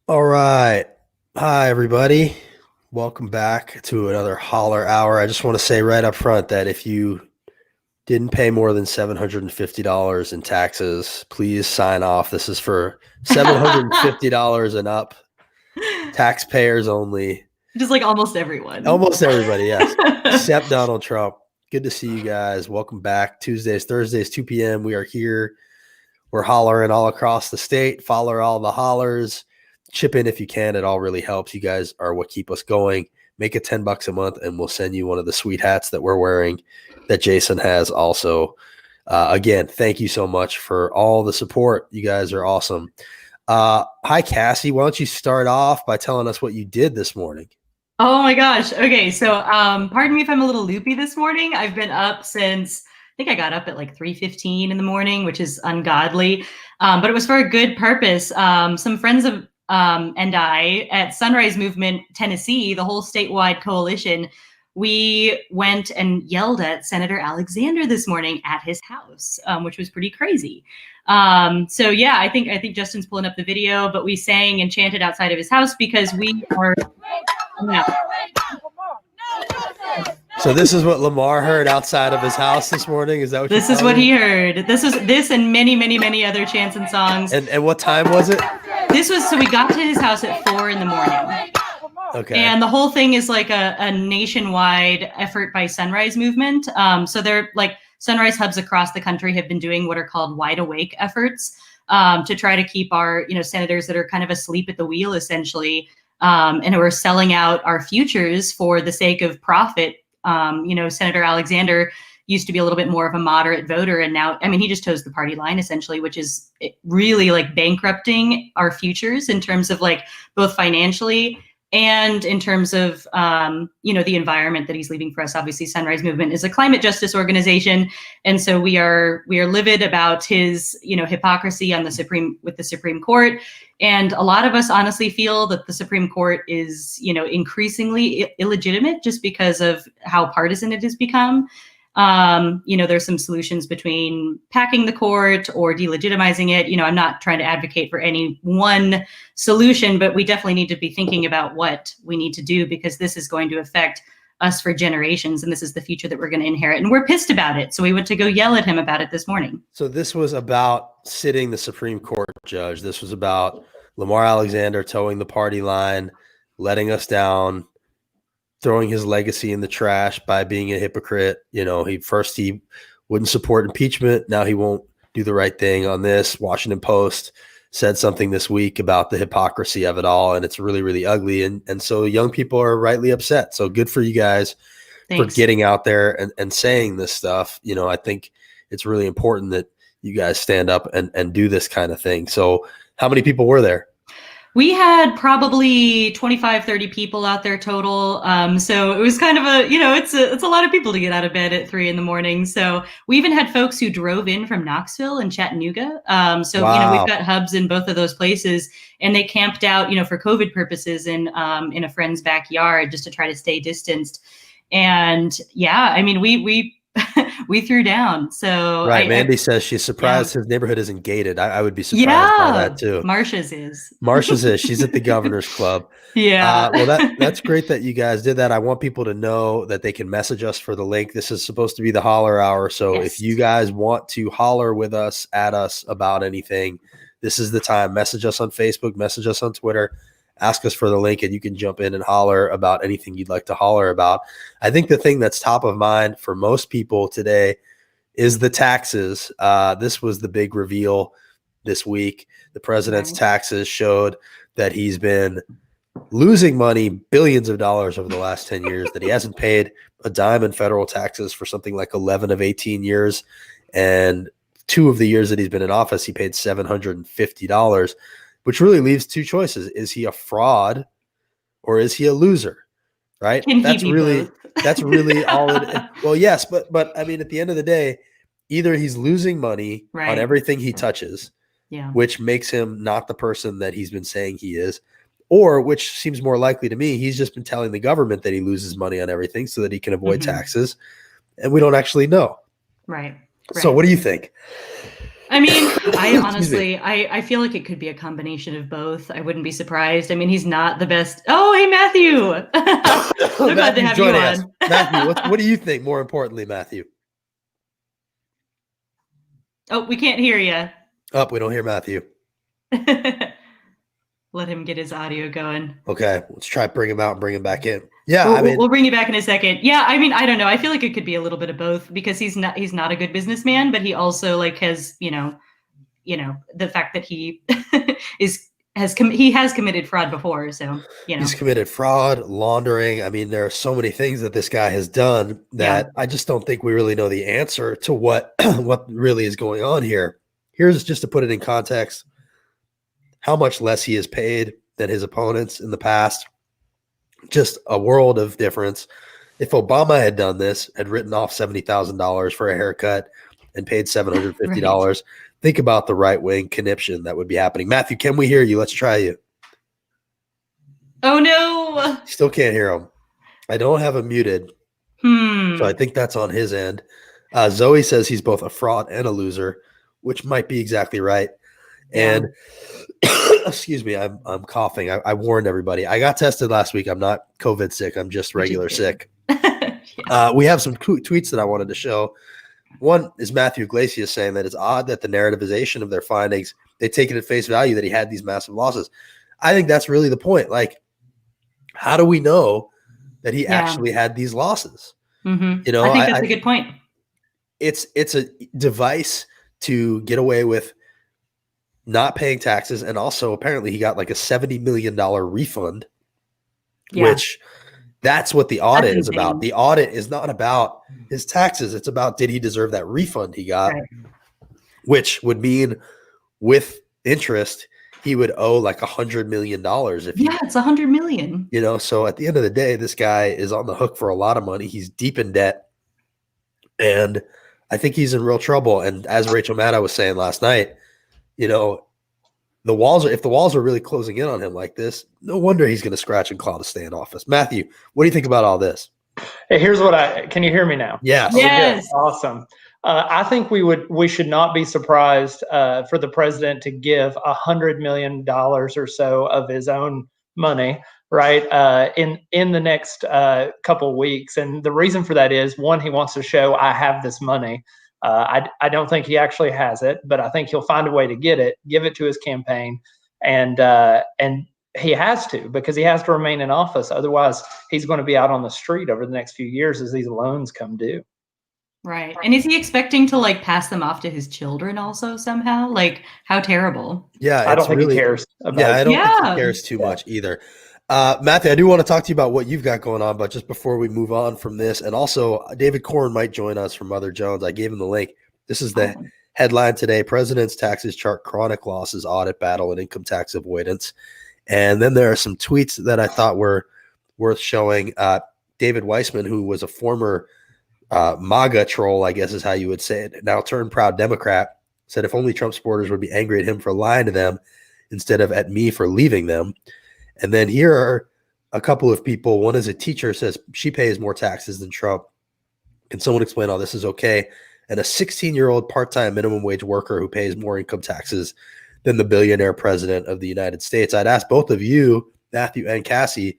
All right. Hi, everybody. Welcome back to another Holler Hour. I just want to say right up front that if you didn't pay more than $750 in taxes, please sign off. This is for $750 and up. Taxpayers only. Just like almost everyone. Almost everybody, yes. Except Donald Trump. Good to see you guys. Welcome back. Tuesdays, Thursdays, 2 p.m. We are here. We're hollering all across the state. Follow all the hollers. Chip in if you can. It all really helps. You guys are what keep us going. Make it $10 a month, and we'll send you one of the sweet hats that we're wearing that Jason has also. Again, thank you so much for all the support. You guys are awesome. Hi, Cassie. Why don't you start off by telling us what you did this morning? Oh my gosh. Okay. So pardon me if I'm a little loopy this morning. I've been up since I think I got up at like 3:15 in the morning, which is ungodly. But it was for a good purpose. Some friends of and I at Sunrise Movement Tennessee, the whole statewide coalition, we went and yelled at Senator Alexander this morning at his house, which was pretty crazy. So yeah, I think Justin's pulling up the video, but we sang and chanted outside of his house because we are. Yeah. So this is what Lamar heard outside of his house this morning. Is that what this is what he heard? This and many other chants and songs. And what time was it? This was, so we got to his house at 4 a.m. Okay. And the whole thing is like a nationwide effort by Sunrise Movement. So they're like Sunrise hubs across the country have been doing what are called wide awake efforts to try to keep our senators that are kind of asleep at the wheel essentially. And we're selling out our futures for the sake of profit. Senator Alexander used to be a little bit more of a moderate voter. And now, I mean, he just toes the party line essentially, which is really like bankrupting our futures in terms of like both financially and in terms of, the environment that he's leaving for us. Obviously, Sunrise Movement is a climate justice organization. And so we are livid about his, hypocrisy on with the Supreme Court. And a lot of us honestly feel that the Supreme Court is, increasingly illegitimate just because of how partisan it has become. There's some solutions between packing the court or delegitimizing it. I'm not trying to advocate for any one solution, but we definitely need to be thinking about what we need to do because this is going to affect us for generations. And this is the future that we're going to inherit. And we're pissed about it. So we went to go yell at him about it this morning. So this was about sitting the Supreme Court judge. This was about Lamar Alexander towing the party line, letting us down, throwing his legacy in the trash by being a hypocrite. He wouldn't support impeachment. Now he won't do the right thing on this. Washington Post said something this week about the hypocrisy of it all, and it's really, really ugly. And so young people are rightly upset. So good for you guys. Thanks. For getting out there and saying this stuff. I think it's really important that you guys stand up and do this kind of thing. So how many people were there? We had probably 25, 30 people out there total. So it was kind of it's a lot of people to get out of bed at 3 a.m. So we even had folks who drove in from Knoxville and Chattanooga. Wow. We've got hubs in both of those places, and they camped out, for COVID purposes in a friend's backyard just to try to stay distanced. And yeah, I mean, we we threw down. So right. Mandy says she's surprised his neighborhood isn't gated. I would be surprised by that too. Marsha's is. She's at the Governor's Club. Yeah. Well, that's great that you guys did that. I want people to know that they can message us for the link. This is supposed to be the Holler Hour. So if you guys want to holler with us, at us about anything, this is the time. Message us on Facebook, message us on Twitter. Ask us for the link and you can jump in and holler about anything you'd like to holler about. I think the thing that's top of mind for most people today is the taxes. This was the big reveal this week. The president's taxes showed that he's been losing money, billions of dollars over the last 10 years, that he hasn't paid a dime in federal taxes for something like 11 of 18 years. And 2 of the years that he's been in office, he paid $750, which really leaves 2 choices. Is he a fraud or is he a loser? Right? Can he be both? That's really all it. Well, yes, but I mean, at the end of the day, either he's losing money on Right. everything he touches, Yeah. which makes him not the person that he's been saying he is, or, which seems more likely to me, he's just been telling the government that he loses money on everything so that he can avoid taxes, and we don't actually know. Right. So what do you think? I mean, I honestly, I feel like it could be a combination of both. I wouldn't be surprised. I mean, he's not the best. Oh, hey, Matthew. So glad to have you on. Matthew, what do you think, more importantly, Matthew? Oh, we can't hear you. Oh, we don't hear Matthew. Let him get his audio going. Okay, let's try bring him out and bring him back in. Yeah, we'll bring you back in a second. Yeah, I mean, I don't know. I feel like it could be a little bit of both, because he's not a good businessman, but he also like has, the fact that he has committed fraud before. So, he's committed fraud, laundering. I mean, there are so many things that this guy has done that I just don't think we really know the answer to what really is going on here. Here's just to put it in context, how much less he is paid than his opponents in the past. Just a world of difference. If Obama had done this, had written off $70,000 for a haircut and paid $750, right, think about the right-wing conniption that would be happening. Matthew, can we hear you? Let's try you. Oh, no. Still can't hear him. I don't have him muted. So I think that's on his end. Zoe says he's both a fraud and a loser, which might be exactly right. Yeah. And excuse me, I'm coughing. I warned everybody. I got tested last week. I'm not COVID sick. I'm just regular sick. We have some tweets that I wanted to show. One is Matthew Iglesias saying that it's odd that the narrativization of their findings, they take it at face value that he had these massive losses. I think that's really the point. Like, how do we know that he actually had these losses? Mm-hmm. I think that's a good point. It's a device to get away with not paying taxes, and also apparently he got like a $70 million refund, which that's what the audit is about. The audit is not about his taxes. It's about, did he deserve that refund he got, which would mean with interest, he would owe like $100 million. It's $100 million. So at the end of the day, this guy is on the hook for a lot of money. He's deep in debt, and I think he's in real trouble. And as Rachel Maddow was saying last night, if the walls are really closing in on him like this, no wonder he's going to scratch and claw to stay in office. Matthew, what do you think about all this? Hey, here's can you hear me now? Yes. Yes. Awesome. I think we should not be surprised for the president to give $100 million or so of his own money, right, in the next couple of weeks. And the reason for that is, one, he wants to show, I have this money. I don't think he actually has it, but I think he'll find a way to give it to his campaign, and he has to, because he has to remain in office. Otherwise, he's going to be out on the street over the next few years as these loans come due. Right. And is he expecting to pass them off to his children also somehow? Like, how terrible? Yeah, I don't think he cares about I don't think he cares too much either. Matthew, I do want to talk to you about what you've got going on, but just before we move on from this, and also David Corn might join us from Mother Jones. I gave him the link. This is the headline today: President's taxes chart chronic losses, audit battle, and income tax avoidance. And then there are some tweets that I thought were worth showing. David Weissman, who was a former MAGA troll, I guess is how you would say it, now turned proud Democrat, said if only Trump supporters would be angry at him for lying to them instead of at me for leaving them. And then here are a couple of people. One is a teacher, says she pays more taxes than Trump. Can someone explain how this is okay? And a 16-year-old part-time minimum wage worker who pays more income taxes than the billionaire president of the United States. I'd ask both of you, Matthew and Cassie,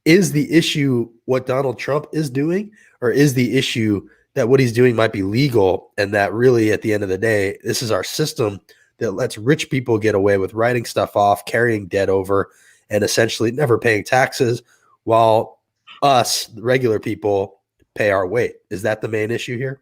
is the issue what Donald Trump is doing, or is the issue that what he's doing might be legal, and that really at the end of the day, this is our system that lets rich people get away with writing stuff off, carrying debt over, and essentially never paying taxes, while us, the regular people, pay our weight? Is that the main issue here?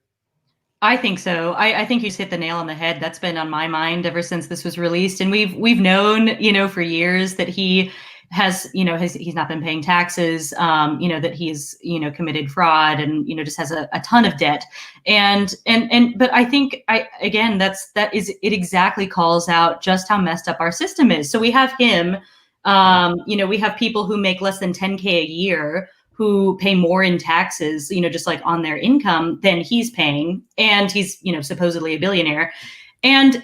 I think so. I think you just hit the nail on the head. That's been on my mind ever since this was released. And we've known, for years that he has, he's not been paying taxes, that he's, committed fraud and, just has a ton of debt. But I think it exactly calls out just how messed up our system is. So we have him, we have people who make less than 10K a year who pay more in taxes, just like on their income than he's paying. And he's, supposedly a billionaire. And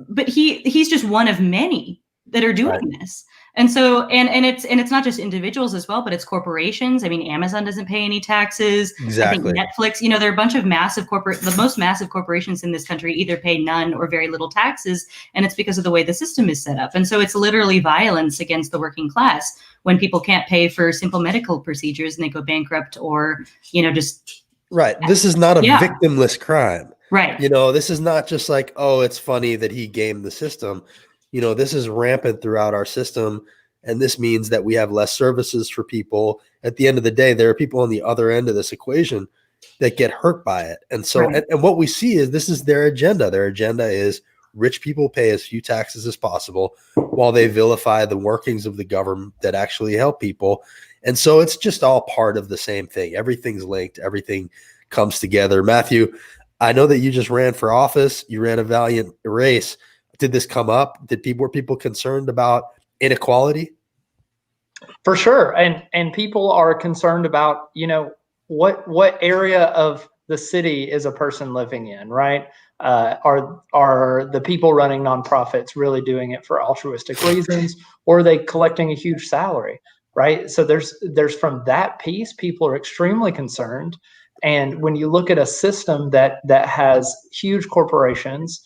but he's just one of many that are doing this. And so, and it's not just individuals as well, but it's corporations. I mean, Amazon doesn't pay any taxes. Exactly. I think Netflix, there are a bunch of the most massive corporations in this country either pay none or very little taxes. And it's because of the way the system is set up. And so it's literally violence against the working class when people can't pay for simple medical procedures and they go bankrupt or, just. Right. This is not a victimless crime. Right. This is not just like, oh, it's funny that he gamed the system. This is rampant throughout our system. And this means that we have less services for people. At the end of the day, there are people on the other end of this equation that get hurt by it. And so, and what we see is this is their agenda. Their agenda is rich people pay as few taxes as possible while they vilify the workings of the government that actually help people. And so it's just all part of the same thing. Everything's linked. Everything comes together. Matthew, I know that you just ran for office. You ran a valiant race. Did this come up? Were people concerned about inequality? For sure. And people are concerned about, what area of the city is a person living in, right? Are the people running nonprofits really doing it for altruistic reasons, or are they collecting a huge salary, right? So there's from that piece, people are extremely concerned. And when you look at a system that has huge corporations,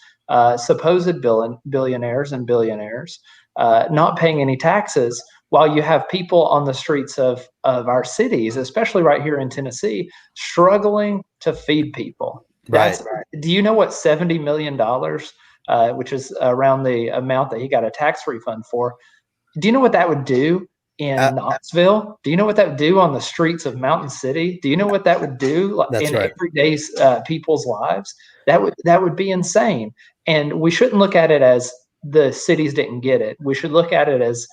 supposed billionaires and billionaires not paying any taxes, while you have people on the streets of our cities, especially right here in Tennessee, struggling to feed people. Right. Do you know what $70 million, which is around the amount that he got a tax refund for, do you know what that would do in Knoxville? Do you know what that would do on the streets of Mountain City? Do you know what that would do everyday people's lives? That would be insane. And we shouldn't look at it as the cities didn't get it. We should look at it as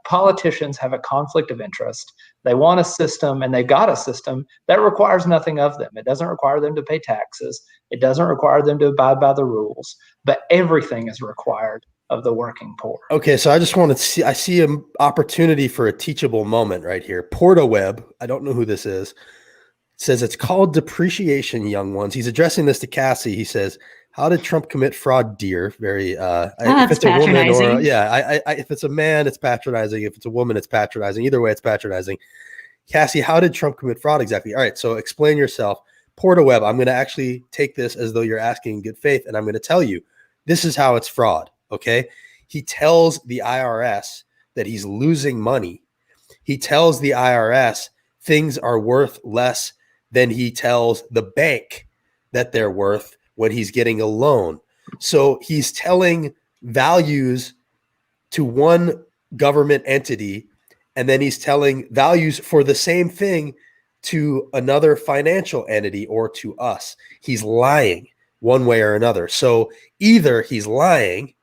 politicians have a conflict of interest. They want a system, and they've got a system that requires nothing of them. It doesn't require them to pay taxes. It doesn't require them to abide by the rules. But everything is required of the working poor. Okay, so I just want to I see an opportunity for a teachable moment right here. PortaWeb, I don't know who this is, says it's called depreciation, young ones. He's addressing this to Cassie. He says, how did Trump commit fraud, dear? Very, if it's a woman or if it's a man, it's patronizing. If it's a woman, it's patronizing. Either way, it's patronizing. Cassie, how did Trump commit fraud exactly? All right, so explain yourself. PortaWeb, I'm going to actually take this as though you're asking in good faith, and I'm going to tell you, this is how it's fraud, okay? He tells the IRS that he's losing money. He tells the IRS things are worth less than he tells the bank that they're worth when he's getting a loan. So he's telling values to one government entity, and then he's telling values for the same thing to another financial entity or to us. He's lying one way or another. So either he's lying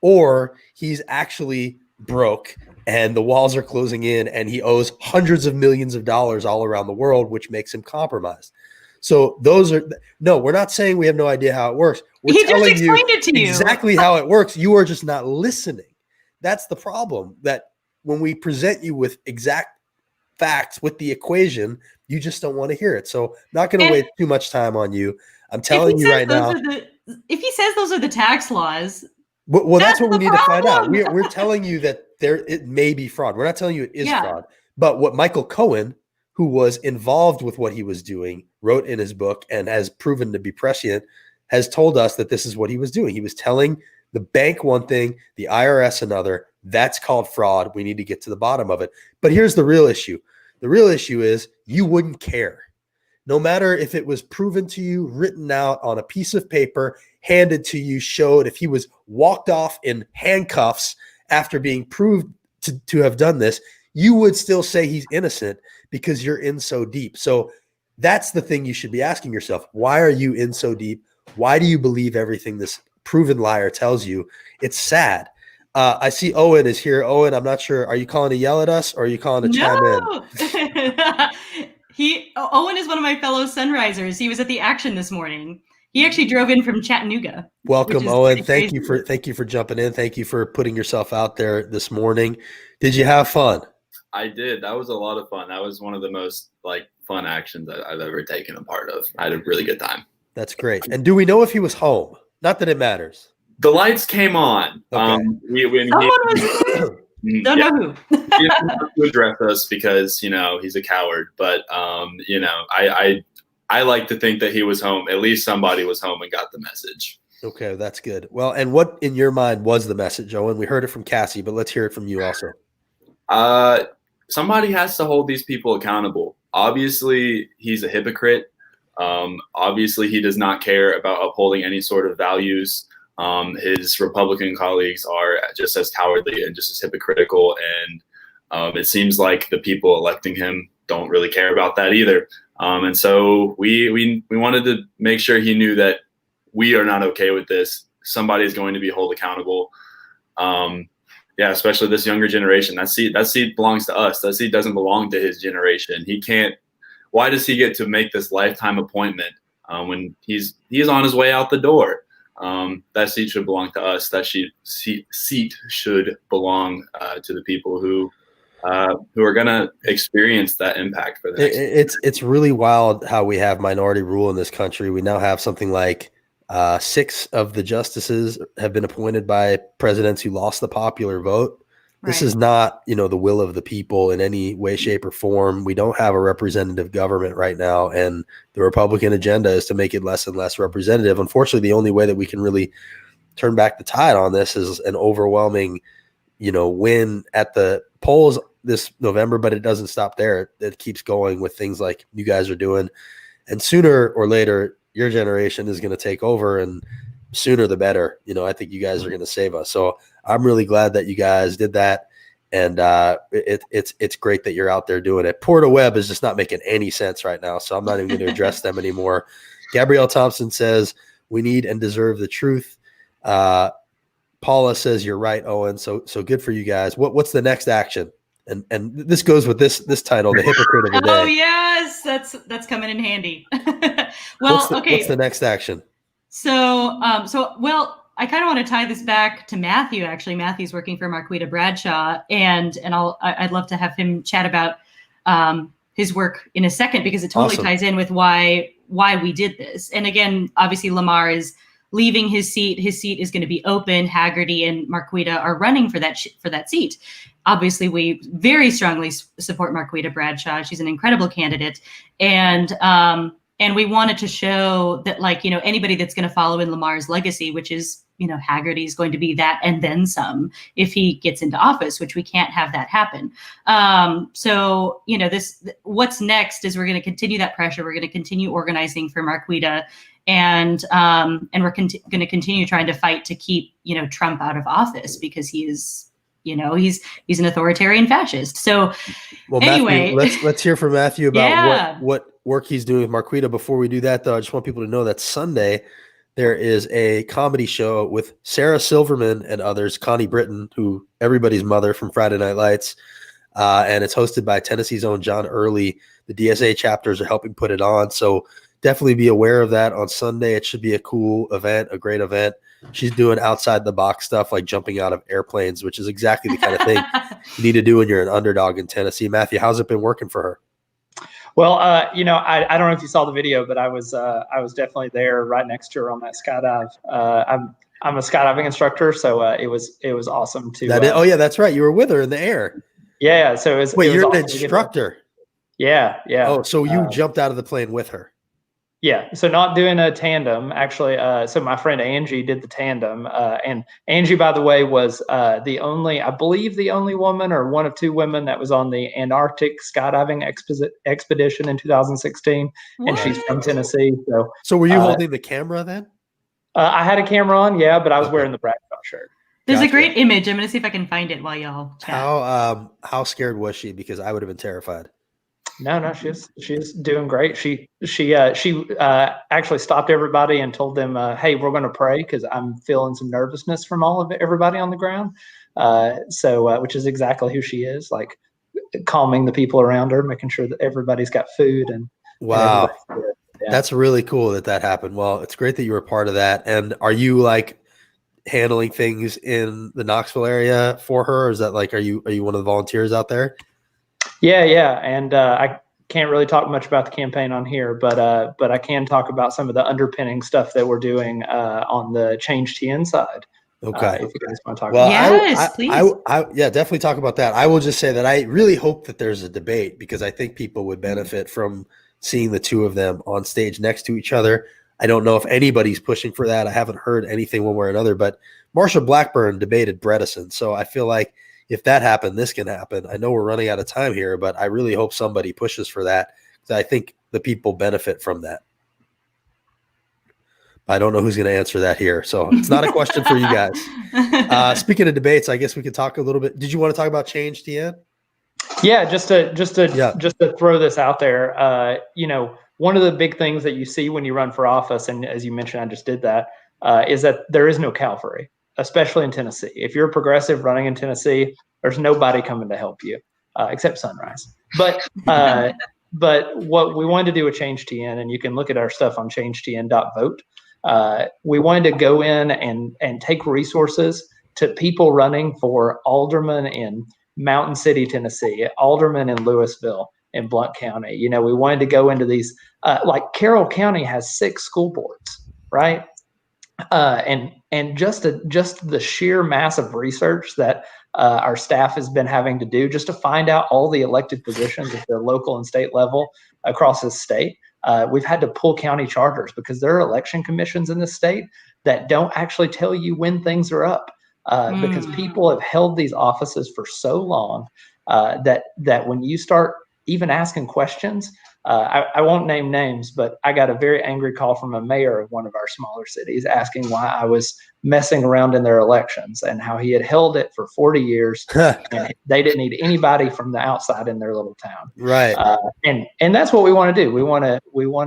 or he's actually broke and the walls are closing in and he owes hundreds of millions of dollars all around the world, which makes him compromised. So we're not saying we have no idea how it works. We're telling just explained it to you exactly how it works. You are just not listening. That's the problem, that when we present you with exact facts with the equation, you just don't want to hear it. So I'm not going to waste too much time on you. I'm telling you right now. If he says those are the tax laws, well, that's what we need to find out. We're telling you that it may be fraud. We're not telling you it is fraud. But what Michael Cohen, who was involved with what he was doing, wrote in his book and has proven to be prescient, has told us that this is what he was doing. He was telling the bank one thing, the IRS another. That's called fraud. We need to get to the bottom of it. But here's the real issue. The real issue is you wouldn't care. No matter if it was proven to you, written out on a piece of paper, handed to you, showed, if he was walked off in handcuffs after being proved to have done this, you would still say he's innocent because you're in so deep. So That's the thing you should be asking yourself. Why are you in so deep? Why do you believe everything this proven liar tells you? It's sad. I see Owen is here. Owen, I'm not sure. Are you calling to yell at us or are you calling to chime in? Owen is one of my fellow Sunrisers. He was at the action this morning. He actually drove in from Chattanooga. Welcome, Owen. Thank you for jumping in. Thank you for putting yourself out there this morning. Did you have fun? I did. That was a lot of fun. That was one of the most fun actions I've ever taken a part of. I had a really good time. That's great. And do we know if he was home? Not that it matters. The lights came on. Okay. Don't know who. He didn't have to address us because he's a coward. But I like to think that he was home. At least somebody was home and got the message. Okay, that's good. Well, and what in your mind was the message, Owen? We heard it from Cassie, but let's hear it from you also. Somebody has to hold these people accountable. Obviously, he's a hypocrite. Obviously, he does not care about upholding any sort of values. His Republican colleagues are just as cowardly and just as hypocritical. And it seems like the people electing him don't really care about that either. And so we wanted to make sure he knew that we are not okay with this. Somebody is going to be held accountable. Yeah, especially this younger generation. That seat belongs to us. That seat doesn't belong to his generation. He can't. Why does he get to make this lifetime appointment when he's on his way out the door? That seat should belong to us. That seat should belong to the people who are going to experience that impact for the next. It's really wild how we have minority rule in this country. We now have something like 6 of the justices have been appointed by presidents who lost the popular vote. This is not, the will of the people in any way, shape, or form. We don't have a representative government right now, and the Republican agenda is to make it less and less representative. Unfortunately, the only way that we can really turn back the tide on this is an overwhelming, win at the polls this November, but it doesn't stop there. It keeps going with things like you guys are doing, and sooner or later, your generation is going to take over, and sooner the better. I think you guys are going to save us. So I'm really glad that you guys did that. And it's great that you're out there doing it. Porta Web is just not making any sense right now. So I'm not even going to address them anymore. Gabrielle Thompson says, we need and deserve the truth. Paula says, you're right, Owen. So good for you guys. What's the next action? And this goes with this title, The Hypocrite of the Day. Oh yes, that's coming in handy. Well, what's the next action? So I kind of want to tie this back to Matthew. Actually, Matthew's working for Marquita Bradshaw, and I'd love to have him chat about his work in a second, because it totally ties in with why we did this. And again, obviously Lamar is leaving his seat. His seat is going to be open. Haggerty and Marquita are running for that seat. Obviously, we very strongly support Marquita Bradshaw. She's an incredible candidate, and we wanted to show that, anybody that's going to follow in Lamar's legacy, which is, Haggerty is going to be that and then some if he gets into office, which we can't have that happen. So, what's next is we're going to continue that pressure. We're going to continue organizing for Marquita, and we're going to continue trying to fight to keep, Trump out of office, because he is, he's an authoritarian fascist. So anyway, Matthew, let's hear from Matthew about what work he's doing with Marquita. Before we do that, though, I just want people to know that Sunday there is a comedy show with Sarah Silverman and others, Connie Britton, who everybody's mother from Friday Night Lights, and it's hosted by Tennessee's own John Early. The DSA chapters are helping put it on, so definitely be aware of that on Sunday. It should be a cool event, a great event. She's doing outside the box stuff like jumping out of airplanes, which is exactly the kind of thing you need to do when you're an underdog in Tennessee. Matthew, how's it been working for her? Well, I don't know if you saw the video, but I was definitely there right next to her on that skydive. I'm a skydiving instructor, so it was awesome to. Oh yeah, that's right. You were with her in the air. Yeah, so it was. Wait, you're awesome an instructor. Yeah. Oh, so you jumped out of the plane with her? Yeah, so not doing a tandem, actually. So my friend Angie did the tandem, and Angie, by the way, was I believe the only woman or one of 2 women that was on the Antarctic skydiving expedition in 2016, and she's from Tennessee. So were you holding the camera then? I had a camera on, yeah, but I was wearing the Bradshaw shirt. There's a great image. I'm going to see if I can find it while y'all chat. How scared was she? Because I would have been terrified. No, she's doing great. She actually stopped everybody and told them, "Hey, we're going to pray because I'm feeling some nervousness from everybody on the ground." Which is exactly who she is, like calming the people around her, making sure that everybody's got food and Wow. and yeah. That's really cool that happened. Well, it's great that you were part of that. And are you like handling things in the Knoxville area for her? Or is that like, are you one of the volunteers out there? Yeah. And I can't really talk much about the campaign on here, but I can talk about some of the underpinning stuff that we're doing on the Change TN side. Okay. If you guys want to talk Well, about Yes, please. yeah, definitely talk about that. I will just say that I really hope that there's a debate because I think people would benefit from seeing the two of them on stage next to each other. I don't know if anybody's pushing for that. I haven't heard anything one way or another, but Marsha Blackburn debated Bredesen. So I feel like if that happened, this can happen. I know we're running out of time here, but I really hope somebody pushes for that because I think the people benefit from that. I don't know who's going to answer that here. So it's not a question for you guys. Speaking of debates, I guess we could talk a little bit. Did you want to talk about Change, Tian? Yeah, just to throw this out there, one of the big things that you see when you run for office, and as you mentioned, I just did that, is that there is no cavalry, especially in Tennessee. If you're a progressive running in Tennessee, there's nobody coming to help you except Sunrise. But what we wanted to do with Change TN, and you can look at our stuff on changetn.vote. We wanted to go in and take resources to people running for alderman in Mountain City, Tennessee, alderman in Louisville, in Blount County. We wanted to go into these, like Carroll County has 6 school boards, right? And just the sheer mass of research that our staff has been having to do just to find out all the elected positions at the local and state level across the state. We've had to pull county charters because there are election commissions in the state that don't actually tell you when things are up because people have held these offices for so long that when you start even asking questions, I won't name names, but I got a very angry call from a mayor of one of our smaller cities asking why I was messing around in their elections and how he had held it for 40 years and they didn't need anybody from the outside in their little town. Right. And that's what we want to do. We want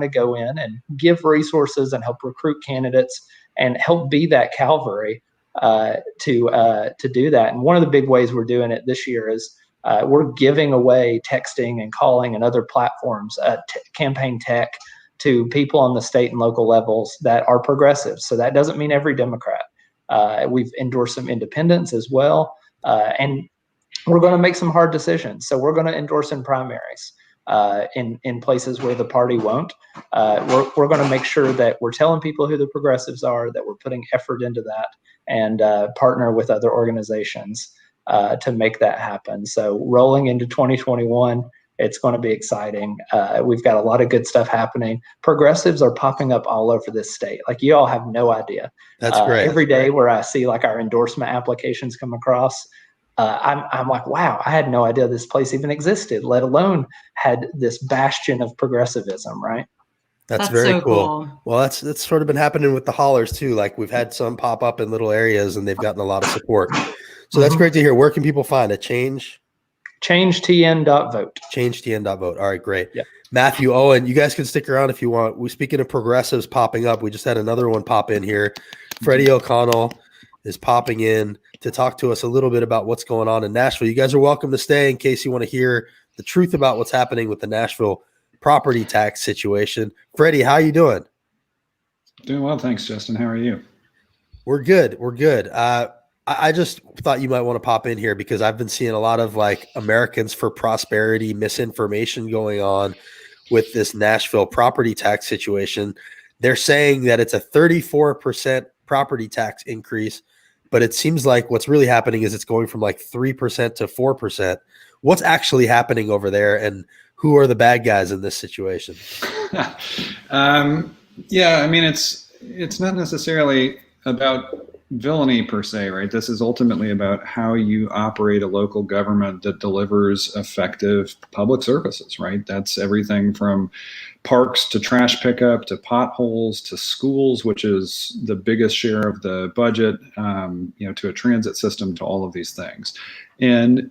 to go in and give resources and help recruit candidates and help be that cavalry to do that. And one of the big ways we're doing it this year is we're giving away texting and calling and other platforms, campaign tech to people on the state and local levels that are progressive. So that doesn't mean every Democrat. We've endorsed some independents as well. And we're going to make some hard decisions. So we're going to endorse in primaries in places where the party won't. We're going to make sure that we're telling people who the progressives are, that we're putting effort into that and partner with other organizations to make that happen. So rolling into 2021, it's going to be exciting. We've got a lot of good stuff happening. Progressives are popping up all over this state. Like you all have no idea. That's great. Every day where I see like our endorsement applications come across, I'm like, wow, I had no idea this place even existed, let alone had this bastion of progressivism, right? That's very so cool. Well, that's sort of been happening with the hollers too. Like we've had some pop up in little areas and they've gotten a lot of support. So that's great to hear. Where can people find it? changetn.vote. Changetn.vote. All right, great. Yeah. Matthew, Owen, you guys can stick around if you want. We speaking of progressives popping up, we just had another one pop in here. Freddie O'Connell is popping in to talk to us a little bit about what's going on in Nashville. You guys are welcome to stay in case you want to hear the truth about what's happening with the Nashville property tax situation. Freddie, how you doing? Doing well, thanks, Justin. How are you? We're good. We're good. I just thought you might want to pop in here because I've been seeing a lot of like Americans for Prosperity misinformation going on with this Nashville property tax situation. They're saying that it's a 34% property tax increase, but it seems like what's really happening is it's going from like 3% to 4%. What's actually happening over there, and who are the bad guys in this situation? Yeah, I mean, it's not necessarily about villainy per se, right? This is ultimately about how you operate a local government that delivers effective public services, right? That's everything from parks to trash pickup to potholes to schools, which is the biggest share of the budget, to a transit system, to all of these things. And,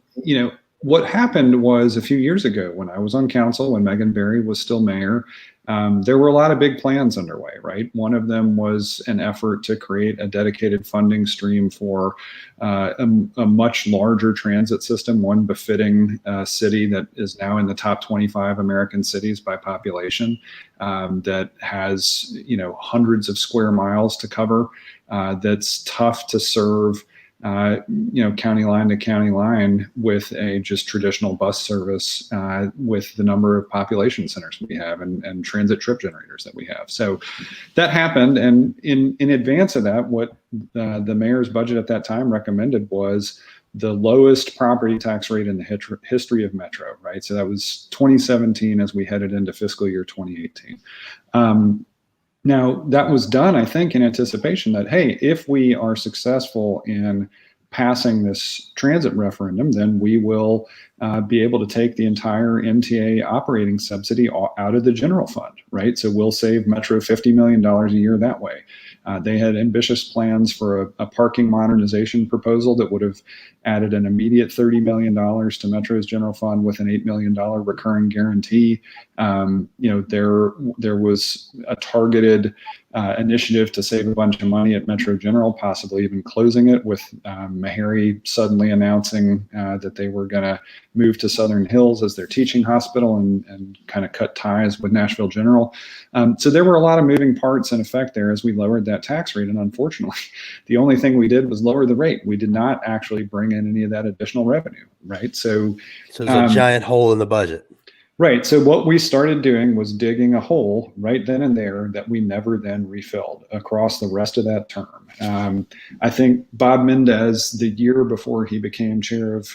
what happened was a few years ago when I was on council, when Megan Barry was still mayor, there were a lot of big plans underway, right? One of them was an effort to create a dedicated funding stream for a much larger transit system, one befitting a city that is now in the top 25 American cities by population, that has, hundreds of square miles to cover, that's tough to serve, county line to county line with a just traditional bus service, with the number of population centers we have and transit trip generators that we have. So that happened. And in advance of that, what the mayor's budget at that time recommended was the lowest property tax rate in the history of Metro, right? So that was 2017 as we headed into fiscal year 2018. Now, that was done, I think, in anticipation that, hey, if we are successful in passing this transit referendum, then we will be able to take the entire MTA operating subsidy out of the general fund, right? So we'll save Metro $50 million a year that way. They had ambitious plans for a parking modernization proposal that would have added an immediate $30 million to Metro's general fund with an $8 million recurring guarantee. There was a targeted initiative to save a bunch of money at Metro General, possibly even closing it, with Meharry suddenly announcing that they were going to move to Southern Hills as their teaching hospital and kind of cut ties with Nashville General. So there were a lot of moving parts in effect there as we lowered that tax rate. And unfortunately, the only thing we did was lower the rate. We did not actually bring in any of that additional revenue, right? So there's a giant hole in the budget. Right. So what we started doing was digging a hole right then and there that we never then refilled across the rest of that term. I think Bob Mendez, the year before he became chair of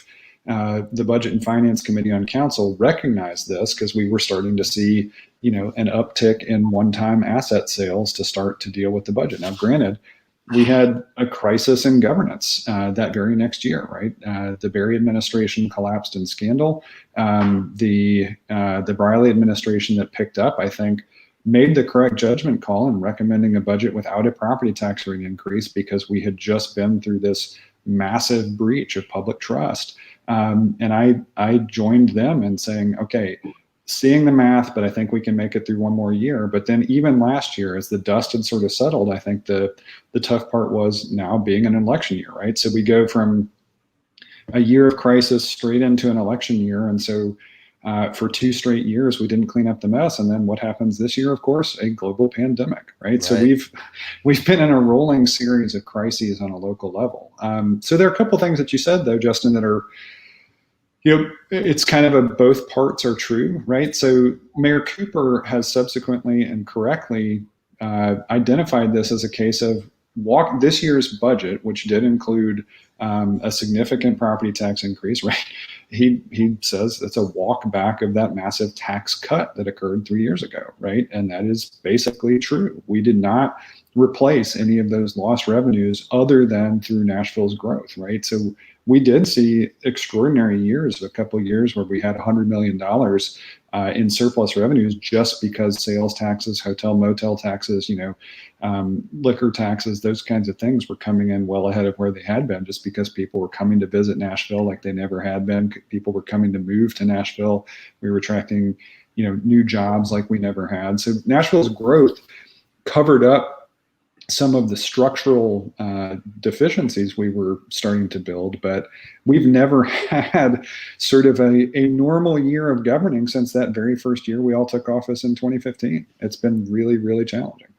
the Budget and Finance Committee on Council, recognized this because we were starting to see, an uptick in one-time asset sales to start to deal with the budget. Now, granted, we had a crisis in governance that very next year, right? The Barry administration collapsed in scandal. The Briley administration that picked up, I think, made the correct judgment call in recommending a budget without a property tax rate increase because we had just been through this massive breach of public trust. And I joined them in saying, okay, seeing the math, but I think we can make it through one more year. But then even last year, as the dust had sort of settled, I think the tough part was now being an election year, right? So we go from a year of crisis straight into an election year. And so for 2 straight years, we didn't clean up the mess. And then what happens this year, of course, a global pandemic, right? So we've been in a rolling series of crises on a local level. So there are a couple of things that you said, though, Justin, that are, it's kind of a both parts are true, right? So Mayor Cooper has subsequently and correctly identified this as a case of this year's budget, which did include a significant property tax increase, right? He says it's a walk back of that massive tax cut that occurred 3 years ago, right? And that is basically true. We did not replace any of those lost revenues other than through Nashville's growth, right? So we did see extraordinary years, a couple of years where we had $100 million in surplus revenues just because sales taxes, hotel motel taxes, liquor taxes, those kinds of things were coming in well ahead of where they had been, just because people were coming to visit Nashville like they never had been. People were coming to move to Nashville. We were attracting, new jobs like we never had. So Nashville's growth covered up some of the structural deficiencies we were starting to build, but we've never had sort of a normal year of governing since that very first year we all took office in 2015. It's been really, really challenging.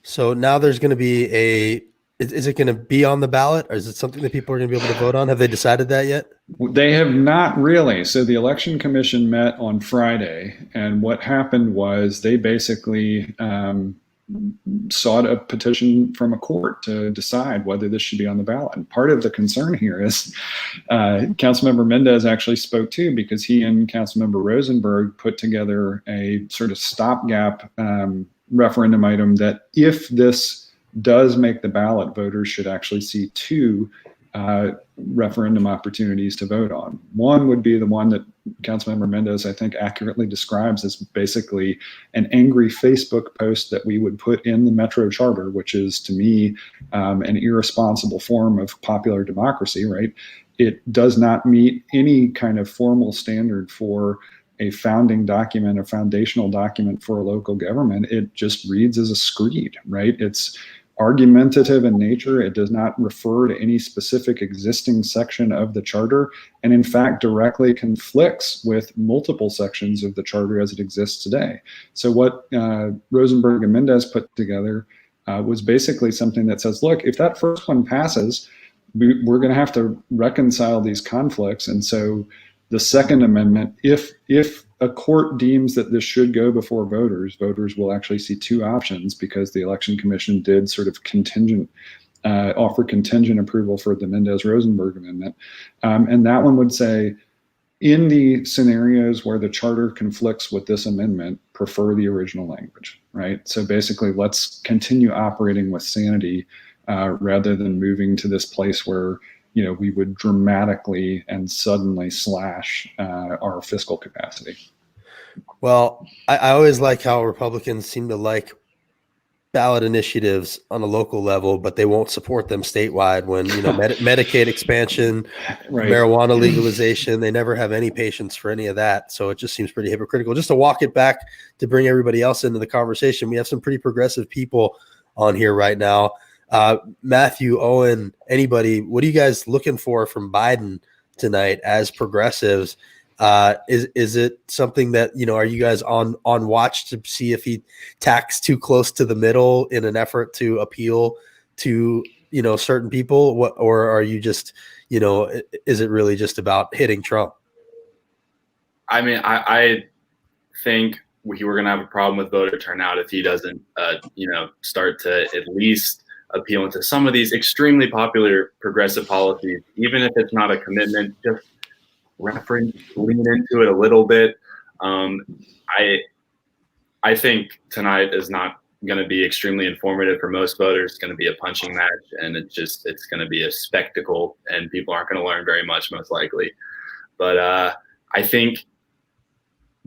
So now there's going to be is it going to be on the ballot, or is it something that people are going to be able to vote on? Have they decided that yet? They have not really. So the Election Commission met on Friday, and what happened was they basically sought a petition from a court to decide whether this should be on the ballot. And part of the concern here is Councilmember Mendez actually spoke too, because he and Councilmember Rosenberg put together a sort of stopgap referendum item that if this does make the ballot, voters should actually see 2 referendum opportunities to vote on. One would be the one that Councilmember Mendez, I think, accurately describes as basically an angry Facebook post that we would put in the Metro Charter, which is, to me, an irresponsible form of popular democracy, right? it does not meet any kind of formal standard for a founding document, a foundational document for a local government. It just reads as a screed, right? It's argumentative in nature. It does not refer to any specific existing section of the charter, and in fact directly conflicts with multiple sections of the charter as it exists today. So what Rosenberg and Mendez put together was basically something that says, look, if that first one passes, we're going to have to reconcile these conflicts. And so the Second Amendment, if a court deems that this should go before voters will actually see two options, because the Election Commission did sort of offer contingent approval for the Mendez-Rosenberg Amendment. And that one would say, in the scenarios where the charter conflicts with this amendment, prefer the original language, right? So basically, let's continue operating with sanity rather than moving to this place where we would dramatically and suddenly slash our fiscal capacity. Well, I always like how Republicans seem to like ballot initiatives on a local level, but they won't support them statewide when, Medicaid expansion, right, marijuana legalization, they never have any patience for any of that. So it just seems pretty hypocritical. Just to walk it back to bring everybody else into the conversation, we have some pretty progressive people on here right now. Matthew, Owen, anybody, what are you guys looking for from Biden tonight as progressives? Is it something that, are you guys on watch to see if he tacks too close to the middle in an effort to appeal to, certain people? Or are you just, is it really just about hitting Trump? I mean, I think we're going to have a problem with voter turnout if he doesn't, start to at least appeal to some of these extremely popular progressive policies, even if it's not a commitment, just lean into it a little bit. I think tonight is not going to be extremely informative for most voters. It's going to be a punching match, and it's going to be a spectacle, and people aren't going to learn very much, most likely. But I think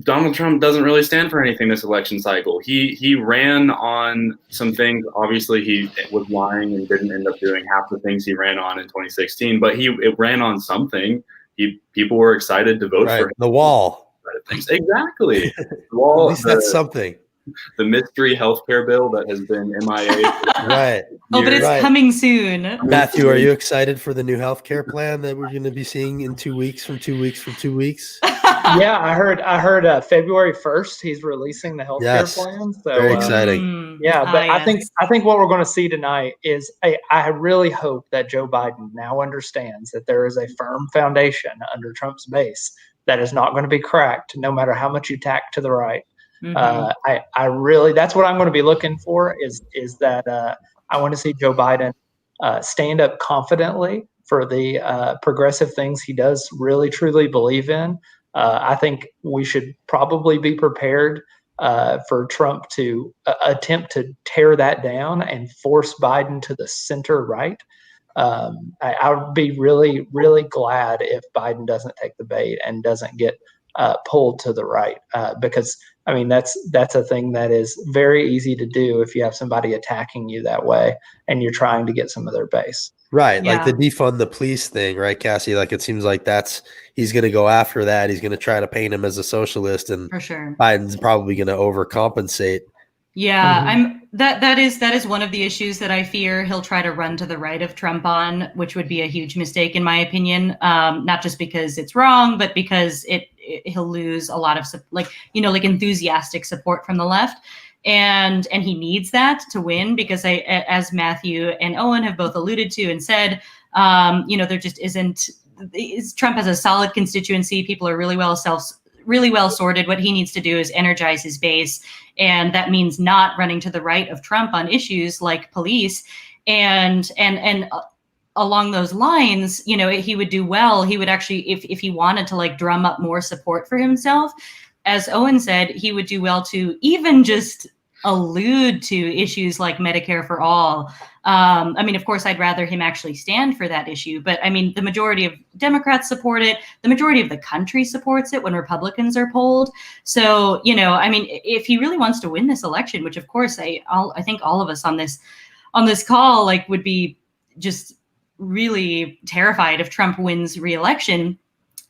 Donald Trump doesn't really stand for anything this election cycle. He ran on some things. Obviously, he was lying and didn't end up doing half the things he ran on in 2016. But it ran on something. People were excited to vote for him. The wall. Exactly. The wall. At least that's something. The mystery healthcare bill that has been MIA. Right. Oh, but it's coming soon. Matthew, are you excited for the new healthcare plan that we're going to be seeing in 2 weeks from 2 weeks? Yeah, I heard February 1st he's releasing the healthcare plan. So very exciting. Yeah, but I think what we're going to see tonight is I really hope that Joe Biden now understands that there is a firm foundation under Trump's base that is not going to be cracked, no matter how much you tack to the right. Mm-hmm. I really, that's what I'm going to be looking for is that I want to see Joe Biden stand up confidently for the progressive things he does really truly believe in. I think we should probably be prepared for Trump to attempt to tear that down and force Biden to the center right. I would be really, really glad if Biden doesn't take the bait and doesn't get pulled to the right, because I mean that's a thing that is very easy to do if you have somebody attacking you that way and you're trying to get some of their base. Right, yeah. Like the defund the police thing, right, Cassie? Like it seems like he's going to go after that. He's going to try to paint him as a socialist, and for sure, Biden's probably going to overcompensate. Yeah, that is one of the issues that I fear he'll try to run to the right of Trump on, which would be a huge mistake in my opinion. Not just because it's wrong, but because he'll lose a lot of enthusiastic support from the left, and he needs that to win, because as Matthew and Owen have both alluded to and said, there just isn't. Trump has a solid constituency. People are really well sorted. What he needs to do is energize his base. And that means not running to the right of Trump on issues like police. And along those lines, he would do well. He would actually, if he wanted to drum up more support for himself, as Owen said, he would do well to even just allude to issues like Medicare for all. I mean, of course, I'd rather him actually stand for that issue. But I mean, the majority of Democrats support it. The majority of the country supports it when Republicans are polled. So, I mean, if he really wants to win this election, which of course I think all of us on this call would be just really terrified if Trump wins re-election.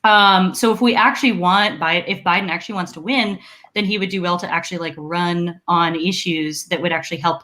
So if we actually if Biden actually wants to win, then he would do well to actually like run on issues that would actually help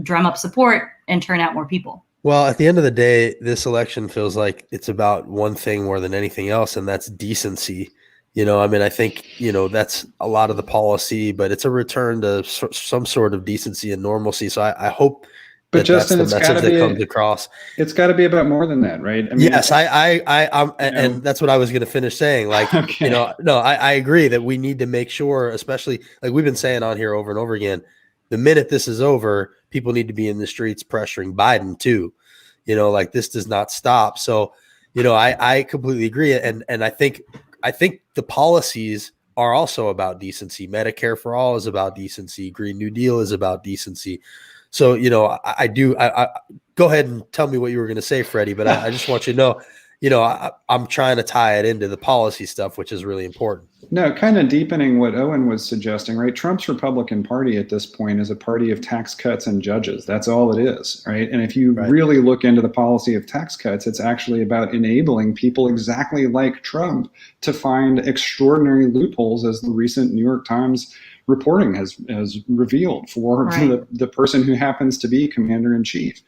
drum up support and turn out more people. Well, at the end of the day, this election feels like it's about one thing more than anything else, and that's decency. I mean, I think, that's a lot of the policy, but it's a return to some sort of decency and normalcy. So I hope But Justin, that's the message that comes across. It's got to be about more than that, right? I mean, yes, and that's what I was going to finish saying. Like, okay. I agree that we need to make sure, especially like we've been saying on here over and over again, the minute this is over, people need to be in the streets pressuring Biden too. Like this does not stop. So, I completely agree, and I think the policies are also about decency. Medicare for all is about decency. Green New Deal is about decency. So, I go ahead and tell me what you were going to say, Freddie, but I just want you to know, I'm trying to tie it into the policy stuff, which is really important. No, kind of deepening what Owen was suggesting, right? Trump's Republican Party at this point is a party of tax cuts and judges. That's all it is, right? And if you really look into the policy of tax cuts, it's actually about enabling people exactly like Trump to find extraordinary loopholes, as the recent New York Times reporting has revealed for the person who happens to be commander-in-chief.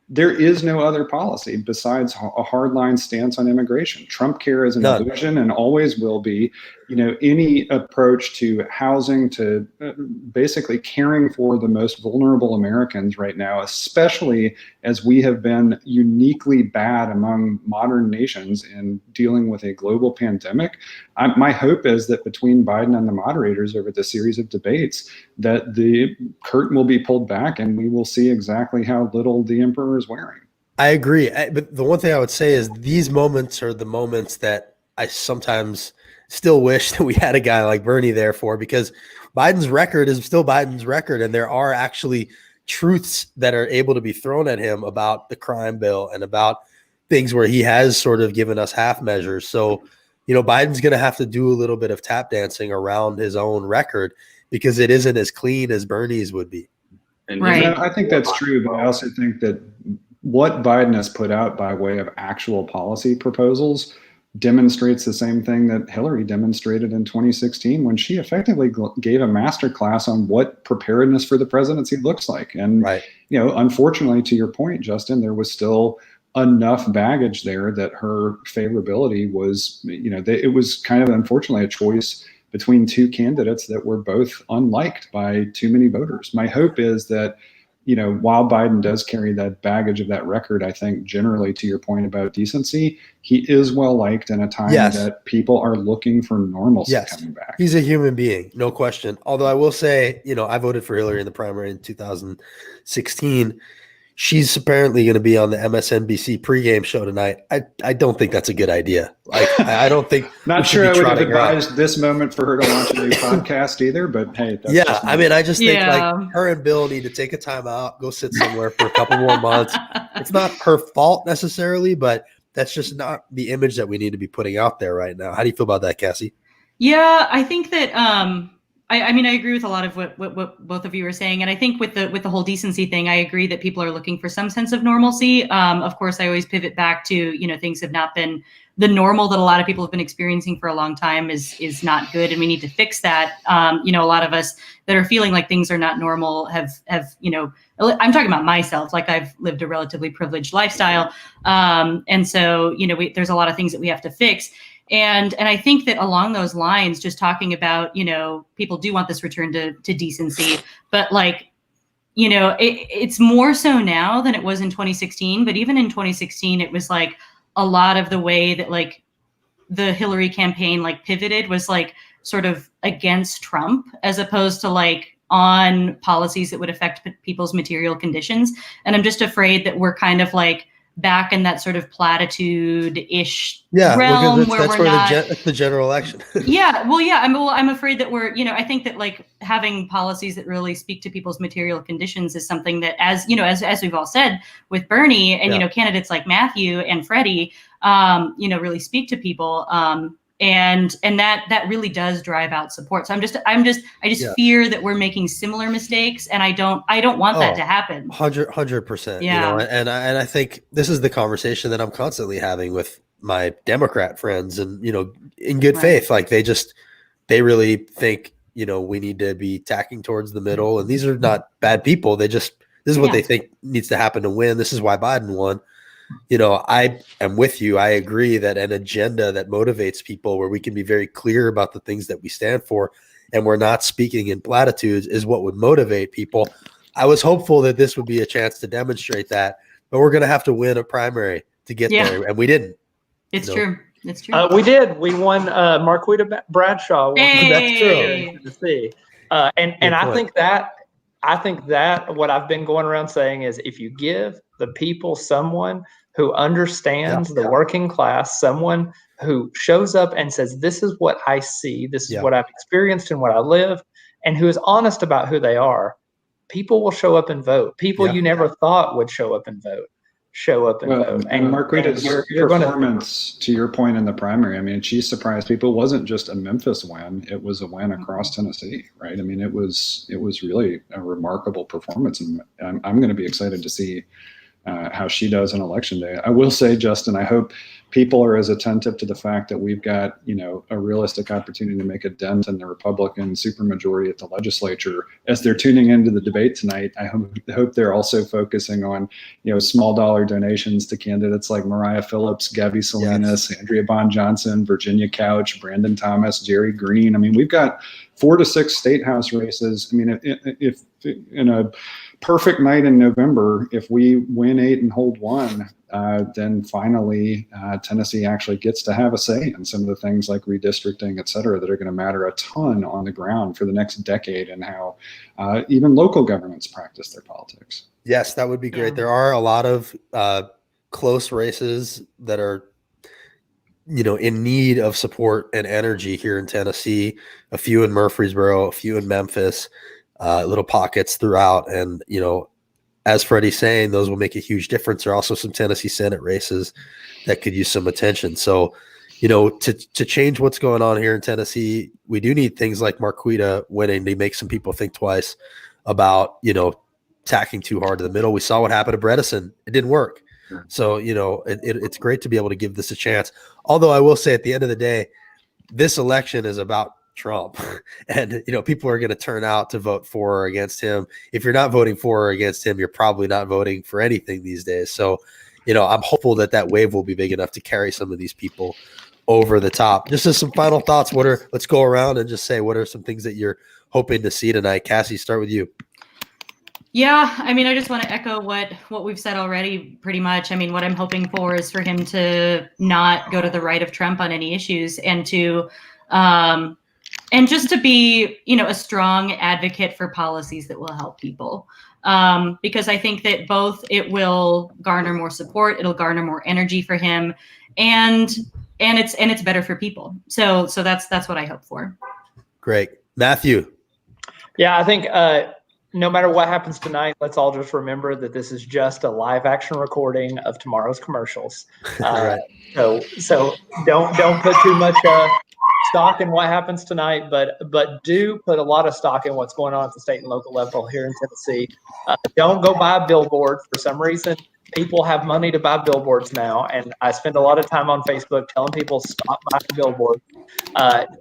There is no other policy besides a hardline stance on immigration. Trump care is an illusion and always will be. Any approach to housing, to basically caring for the most vulnerable Americans right now, especially as we have been uniquely bad among modern nations in dealing with a global pandemic. My hope is that between Biden and the moderators over the series of debates, that the curtain will be pulled back and we will see exactly how little the emperor is wearing. I agree. But the one thing I would say is these moments are the moments that I sometimes still wish that we had a guy like Bernie there for, because Biden's record is still Biden's record. And there are actually truths that are able to be thrown at him about the crime bill and about things where he has sort of given us half measures. So, Biden's going to have to do a little bit of tap dancing around his own record because it isn't as clean as Bernie's would be. And I think that's true, but I also think that what Biden has put out by way of actual policy proposals demonstrates the same thing that Hillary demonstrated in 2016 when she effectively gave a masterclass on what preparedness for the presidency looks like. And, unfortunately, to your point, Justin, there was still enough baggage there that her favorability was, it was kind of unfortunately a choice between two candidates that were both unliked by too many voters. My hope is that, while Biden does carry that baggage of that record, I think generally to your point about decency, he is well liked in a time that people are looking for normalcy coming back. He's a human being, no question. Although I will say, I voted for Hillary in the primary in 2016. She's apparently going to be on the MSNBC pregame show tonight. I don't think that's a good idea. Like, I don't think. Not sure I would have advised this moment for her to launch a new podcast either. But hey, that's I just think like her and Bill need to take a time out, go sit somewhere for a couple more months. It's not her fault necessarily, but that's just not the image that we need to be putting out there right now. How do you feel about that, Cassie? Yeah, I think that. I mean, I agree with a lot of what both of you were saying. And I think with the whole decency thing, I agree that people are looking for some sense of normalcy. Of course, I always pivot back to, things have not been the normal that a lot of people have been experiencing for a long time is not good. And we need to fix that. A lot of us that are feeling like things are not normal have, I'm talking about myself, like I've lived a relatively privileged lifestyle. And so, there's a lot of things that we have to fix. And I think that along those lines, just talking about, people do want this return to decency, but it's more so now than it was in 2016. But even in 2016, it was like a lot of the way that the Hillary campaign pivoted was sort of against Trump as opposed to on policies that would affect people's material conditions. And I'm just afraid that we're kind of back in that sort of platitude-ish realm where we're not. That's the general election. I'm afraid that we're, I think that having policies that really speak to people's material conditions is something that, as we've all said with Bernie and candidates like Matthew and Freddie, really speak to people. and that really does drive out support. So I just fear that we're making similar mistakes, and I don't want that to happen. 100%. Yeah. You know, and I think this is the conversation that I'm constantly having with my Democrat friends, and you know, in good faith, like they really think, you know, we need to be tacking towards the middle, and these are not bad people. This is what they think needs to happen to win. This is why Biden won. You know, I am with you. I agree that an agenda that motivates people, where we can be very clear about the things that we stand for, and we're not speaking in platitudes, is what would motivate people. I was hopeful that this would be a chance to demonstrate that, but we're going to have to win a primary to get there, and we didn't. It's true. It's true. We did. We won. Marquita Bradshaw won. That's true. Tennessee. And I think that what I've been going around saying is, if you give the people someone who understands the working class, someone who shows up and says, this is what I see, this is what I've experienced and what I live, and who is honest about who they are, people will show up and vote. People you never thought would show up and vote. vote. And Marquita's performance, to your point in the primary, I mean, she surprised people. It wasn't just a Memphis win; it was a win across Tennessee, right? I mean, it was really a remarkable performance, and I'm going to be excited to see how she does on election day. I will say, Justin, I hope people are as attentive to the fact that we've got, a realistic opportunity to make a dent in the Republican supermajority at the legislature as they're tuning into the debate tonight. I hope they're also focusing on, small dollar donations to candidates like Mariah Phillips, Gabby Salinas, Andrea Bond Johnson, Virginia Couch, Brandon Thomas, Jerry Green. I mean, we've got 4 to 6 state house races. I mean, if in a perfect night in November, if we win 8 and hold 1, then finally Tennessee actually gets to have a say in some of the things like redistricting, et cetera, that are going to matter a ton on the ground for the next decade, and how even local governments practice their politics. Yes, that would be great. There are a lot of close races that are, in need of support and energy here in Tennessee, a few in Murfreesboro, a few in Memphis, little pockets throughout. And, as Freddie's saying, those will make a huge difference. There are also some Tennessee Senate races that could use some attention. So, to change what's going on here in Tennessee, we do need things like Marquita winning to make some people think twice about, tacking too hard to the middle. We saw what happened to Bredesen. It didn't work. So, it's great to be able to give this a chance. Although I will say, at the end of the day, this election is about Trump, and people are going to turn out to vote for or against him. If you're not voting for or against him, you're probably not voting for anything these days. So, I'm hopeful that wave will be big enough to carry some of these people over the top. Just as some final thoughts, let's go around and just say, what are some things that you're hoping to see tonight? Cassie, start with you. Yeah, I mean, I just want to echo what we've said already, pretty much. I mean, what I'm hoping for is for him to not go to the right of Trump on any issues, and to and just to be, a strong advocate for policies that will help people. Because I think that both it will garner more support, it'll garner more energy for him, and it's better for people. So that's what I hope for. Great. Matthew. Yeah, I think no matter what happens tonight, let's all just remember that this is just a live action recording of tomorrow's commercials. Right. So don't put too much stock in what happens tonight, but do put a lot of stock in what's going on at the state and local level here in Tennessee. Don't go buy a billboard. For some reason, people have money to buy billboards now, and I spend a lot of time on Facebook telling people stop buying billboards.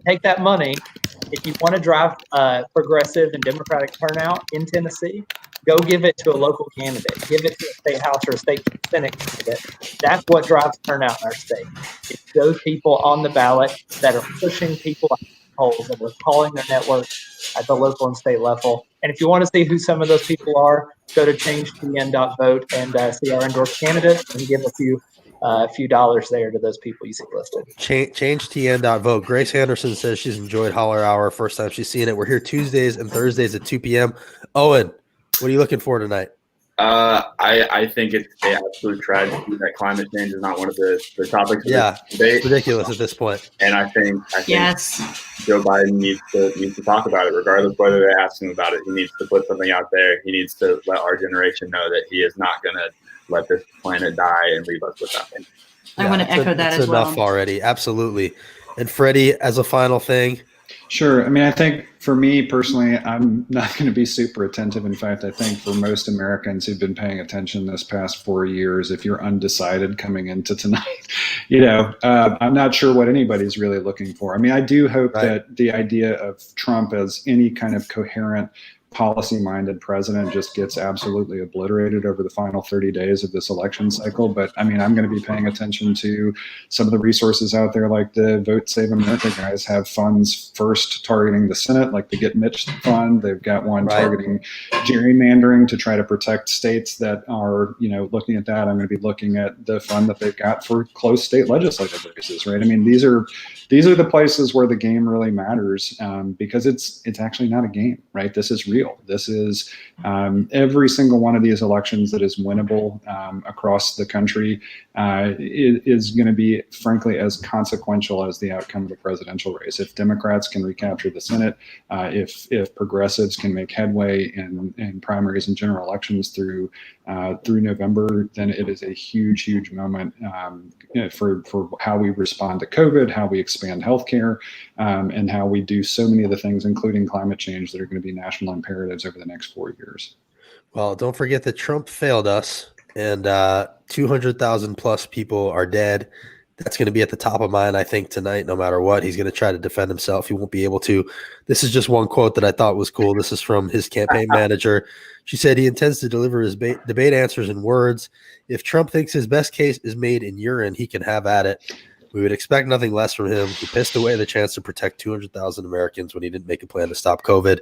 Take that money. If you want to drive progressive and Democratic turnout in Tennessee, go give it to a local candidate. Give it to a state house or a state Senate candidate. That's what drives turnout in our state. It's those people on the ballot that are pushing people out of the polls, that are calling their network at the local and state level. And if you want to see who some of those people are, go to changetn.vote and see our endorsed candidates and give a few dollars there to those people you see listed. Changetn.vote. Grace Anderson says she's enjoyed Holler Hour. First time she's seen it. We're here Tuesdays and Thursdays at 2 p.m. Owen, what are you looking for tonight? I think it's an absolute tragedy that climate change is not one of the topics of this debate. It's ridiculous at this point. And I think yes, Joe Biden needs to talk about it, regardless of whether they ask him about it. He needs to put something out there. He needs to let our generation know that he is not going to let this planet die and leave us with nothing. I want to echo that as well. Enough already. Absolutely. And Freddie, as a final thing. Sure. I mean, I think for me personally, I'm not going to be super attentive. In fact, I think for most Americans who've been paying attention this past 4 years, if you're undecided coming into tonight, I'm not sure what anybody's really looking for. I mean, I do hope that the idea of Trump as any kind of coherent policy-minded president just gets absolutely obliterated over the final 30 days of this election cycle. But I mean, I'm going to be paying attention to some of the resources out there, like the Vote Save America guys have funds first targeting the Senate, like the Get Mitch Fund. They've got one targeting gerrymandering to try to protect states that are, looking at that. I'm going to be looking at the fund that they've got for close state legislative races, right? I mean, these are the places where the game really matters, because it's actually not a game, right? This is real. This is every single one of these elections that is winnable across the country is going to be, frankly, as consequential as the outcome of the presidential race. If Democrats can recapture the Senate, if progressives can make headway in primaries and general elections through November, then it is a huge, huge moment for how we respond to COVID, how we expand healthcare, and how we do so many of the things, including climate change, that are going to be national imperatives over the next 4 years. Well, don't forget that Trump failed us, and 200,000 plus people are dead. That's going to be at the top of mind, I think, tonight, no matter what. He's going to try to defend himself. He won't be able to. This is just one quote that I thought was cool. This is from his campaign manager. She said he intends to deliver his debate answers in words. If Trump thinks his best case is made in urine, he can have at it. We would expect nothing less from him. He pissed away the chance to protect 200,000 Americans when he didn't make a plan to stop COVID.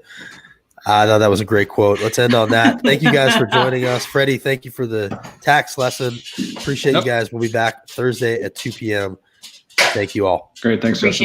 I thought that was a great quote. Let's end on that. Thank you guys for joining us. Freddie, thank you for the tax lesson. Appreciate you guys. We'll be back Thursday at 2 p.m. Thank you all. Great. Thanks, Appreciate